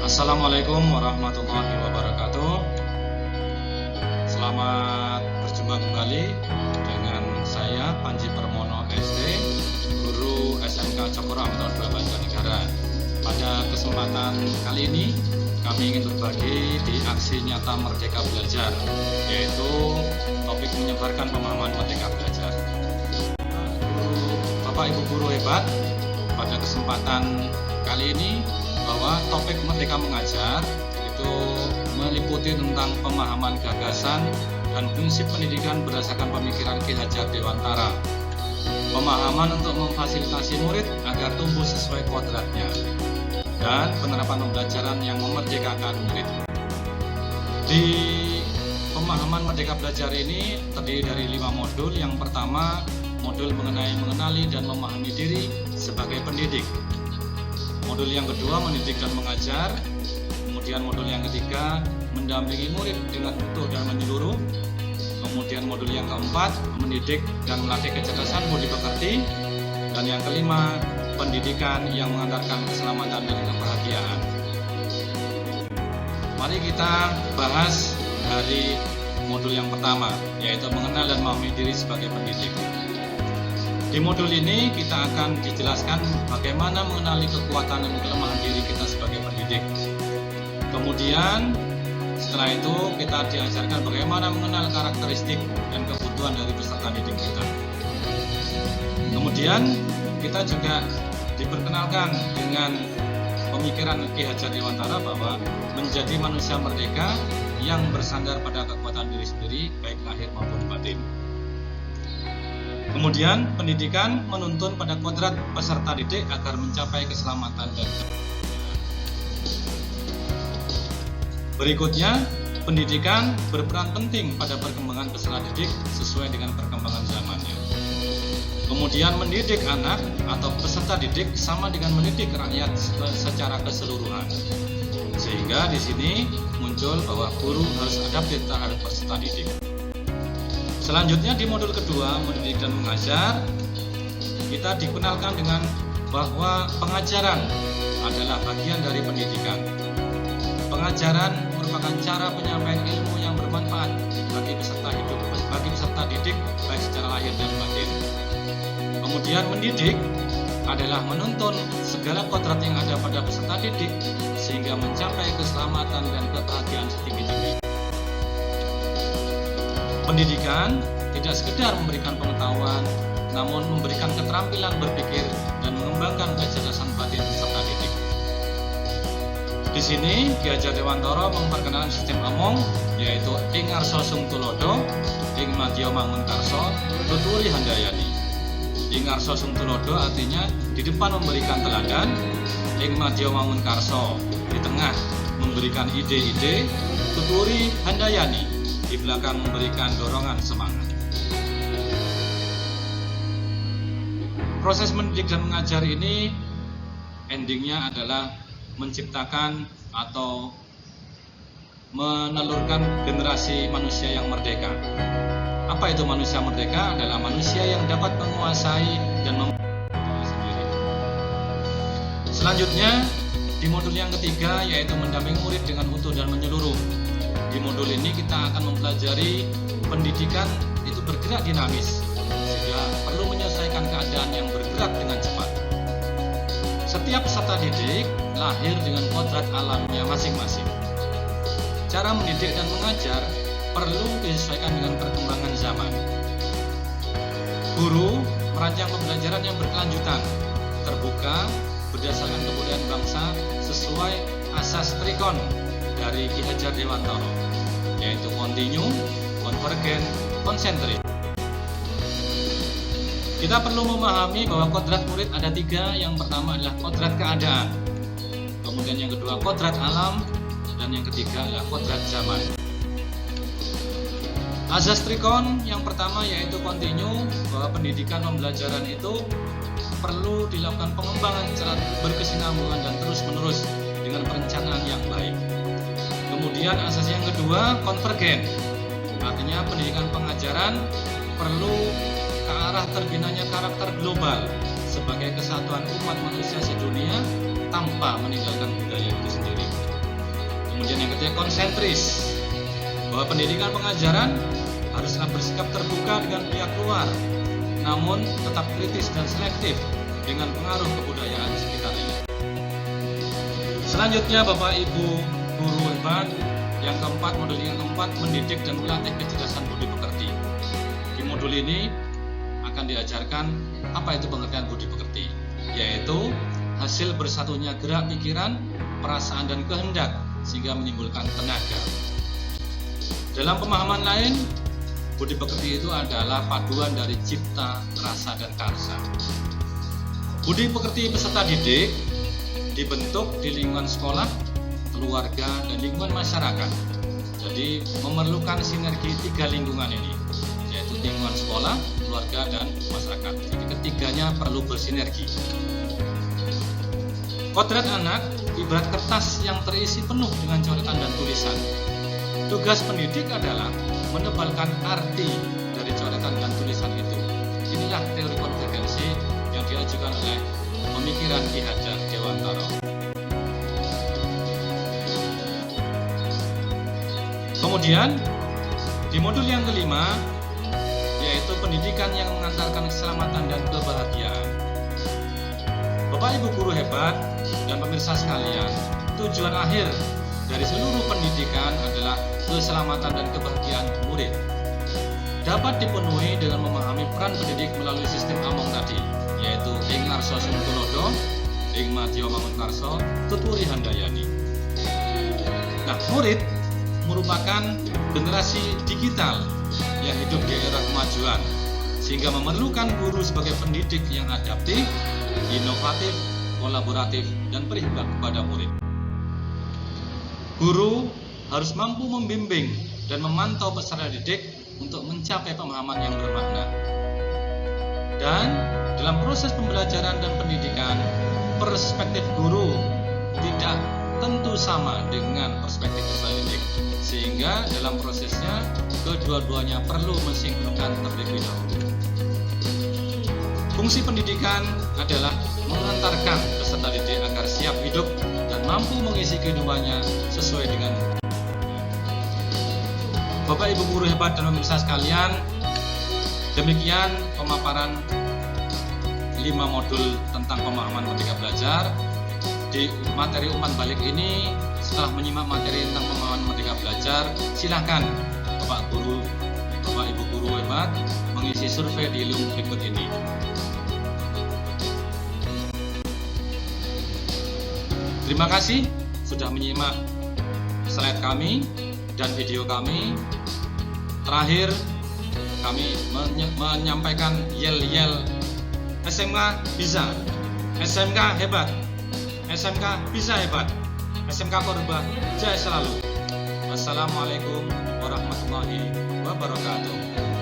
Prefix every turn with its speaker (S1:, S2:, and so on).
S1: Assalamualaikum warahmatullahi wabarakatuh. Selamat berjumpa kembali dengan saya Panji Permono SD, guru SMK Cokro Amtor Banjarnegara. Pada kesempatan kali ini kami ingin berbagi di aksi nyata Merdeka Belajar, yaitu topik menyebarkan pemahaman Merdeka Belajar. Bapak Ibu guru hebat, pada kesempatan kali ini bahwa topik Merdeka Mengajar itu meliputi tentang pemahaman gagasan dan prinsip pendidikan berdasarkan pemikiran Ki Hajar Dewantara. Pemahaman untuk memfasilitasi murid agar tumbuh sesuai kodratnya dan penerapan pembelajaran yang memerdekakan murid. Di pemahaman Merdeka Belajar ini terdiri dari 5 modul. Yang pertama, modul mengenali dan memahami diri sebagai pendidik. Modul yang kedua, mendidik dan mengajar. Kemudian modul yang ketiga, mendampingi murid dengan utuh dan menyeluruh. Kemudian modul yang keempat, mendidik dan melatih kecerdasan budi pekerti. Dan yang kelima, pendidikan yang mengantarkan keselamatan dan kebahagiaan. Mari kita bahas dari modul yang pertama, yaitu mengenal dan memahami diri sebagai pendidik. Di modul ini kita akan dijelaskan bagaimana mengenali kekuatan dan kelemahan diri kita sebagai pendidik. Kemudian setelah itu kita diajarkan bagaimana mengenal karakteristik dan kebutuhan dari peserta didik kita. Kemudian kita juga diperkenalkan dengan pemikiran Ki Hajar Dewantara bahwa menjadi manusia merdeka yang bersandar pada kekuatan diri sendiri, baik lahir maupun batin. Kemudian pendidikan menuntun pada kodrat peserta didik agar mencapai keselamatan dan kebahagiaan. Berikutnya, pendidikan berperan penting pada perkembangan peserta didik sesuai dengan perkembangan zamannya. Kemudian mendidik anak atau peserta didik sama dengan mendidik rakyat secara keseluruhan. Sehingga di sini muncul bahwa guru harus adaptif terhadap peserta didik. Selanjutnya di modul kedua, mendidik dan mengajar, kita dikenalkan dengan bahwa pengajaran adalah bagian dari pendidikan. Pengajaran merupakan cara penyampaian ilmu yang bermanfaat bagi peserta didik, baik secara lahir dan batin. Kemudian mendidik adalah menuntun segala kodrat yang ada pada peserta didik sehingga mencapai keselamatan dan kebahagiaan setinggi-tingginya. Pendidikan tidak sekedar memberikan pengetahuan, namun memberikan keterampilan berpikir dan mengembangkan kecerdasan batin peserta didik. Di sini Ki Hajar Dewantara memperkenalkan sistem omong, yaitu ing arsa sung tulodo, ing madya mangun karso, tuturi handayani. Ing arsa sung tulodo artinya di depan memberikan teladan, ing madya mangun karso, di tengah memberikan ide-ide, tuturi handayani, di belakang memberikan dorongan semangat. Proses mendidik dan mengajar ini endingnya adalah menciptakan atau menelurkan generasi manusia yang merdeka. Apa itu manusia merdeka? Adalah manusia yang dapat menguasai dan diri sendiri. Selanjutnya di modul yang ketiga, yaitu mendampingi murid dengan utuh dan menyeluruh. Di modul ini kita akan mempelajari pendidikan itu bergerak dinamis, sehingga perlu menyelesaikan keadaan yang bergerak dengan cepat. Setiap peserta didik lahir dengan kodrat alamnya masing-masing. Cara mendidik dan mengajar perlu disesuaikan dengan perkembangan zaman. Guru merancang pembelajaran yang berkelanjutan, terbuka, berdasarkan kebudayaan bangsa sesuai asas trikon dari Ki Hajar Dewantara, yaitu kontinu, konvergen, konsentrik. Kita perlu memahami bahwa kodrat murid ada 3. Yang pertama adalah kodrat keadaan, kemudian yang kedua kodrat alam, dan yang ketiga adalah kodrat zaman. Asas trikon yang pertama yaitu kontinu, bahwa pendidikan pembelajaran itu perlu dilakukan pengembangan secara berkesinambungan dan terus-menerus dengan perencanaan yang baik. Kemudian asas yang kedua, konvergen, artinya pendidikan pengajaran perlu ke arah terbinanya karakter global sebagai kesatuan umat manusia sedunia tanpa meninggalkan budaya itu sendiri. Kemudian yang ketiga, konsentris, bahwa pendidikan pengajaran haruslah bersikap terbuka dengan pihak luar, namun tetap kritis dan selektif dengan pengaruh kebudayaan sekitarnya. Selanjutnya, Bapak Ibu guru hebat, yang keempat, modul yang keempat, mendidik dan melatih kecerdasan budi pekerti. Di modul ini akan diajarkan apa itu pengertian budi pekerti, yaitu hasil bersatunya gerak pikiran, perasaan dan kehendak sehingga menimbulkan tenaga. Dalam pemahaman lain, budi pekerti itu adalah paduan dari cipta, rasa, dan karsa. Budi pekerti peserta didik dibentuk di lingkungan sekolah, keluarga, dan lingkungan masyarakat. Jadi memerlukan sinergi tiga lingkungan ini, yaitu lingkungan sekolah, keluarga, dan masyarakat. Jadi ketiganya perlu bersinergi. Kodrat anak ibarat kertas yang terisi penuh dengan coretan dan tulisan. Tugas pendidik adalah menebalkan arti dari coretan dan tulisan itu. Inilah teori konvergensi yang diajukan oleh pemikiran Ki Hajar Dewantara. Kemudian di modul yang kelima, yaitu pendidikan yang mengantarkan keselamatan dan kebahagiaan. Bapak Ibu guru hebat dan pemirsa sekalian, tujuan akhir dari seluruh pendidikan adalah keselamatan dan kebahagiaan murid. Dapat dipenuhi dengan memahami peran pendidik melalui sistem Among tadi, yaitu ing arsa sing tulodo, ing madya mangunkarsa, tuturi handayani. Nah, murid merupakan generasi digital yang hidup di era kemajuan, sehingga memerlukan guru sebagai pendidik yang adaptif, inovatif, kolaboratif, dan berhibah kepada murid. Guru harus mampu membimbing dan memantau peserta didik untuk mencapai pemahaman yang bermakna. Dan dalam proses pembelajaran dan pendidikan, perspektif guru tidak tentu sama dengan perspektif peserta didik, sehingga dalam prosesnya kedua-duanya perlu mensinkronkan terlebih dahulu. Fungsi pendidikan adalah mengantarkan peserta didik agar siap hidup dan mampu mengisi kehidupannya sesuai dengan. Bapak Ibu guru hebat dan pemirsa sekalian, demikian pemaparan 5 modul tentang pemahaman Merdeka Belajar. Di materi umpan balik ini, setelah menyimak materi tentang pemahaman Merdeka Belajar, silakan Bapak Ibu guru hebat mengisi survei di link berikut ini. Terima kasih sudah menyimak slide kami dan video kami. Terakhir, kami menyampaikan yel-yel SMK bisa, SMK hebat, SMK bisa hebat, SMK Korba jaya selalu. Wassalamualaikum warahmatullahi wabarakatuh.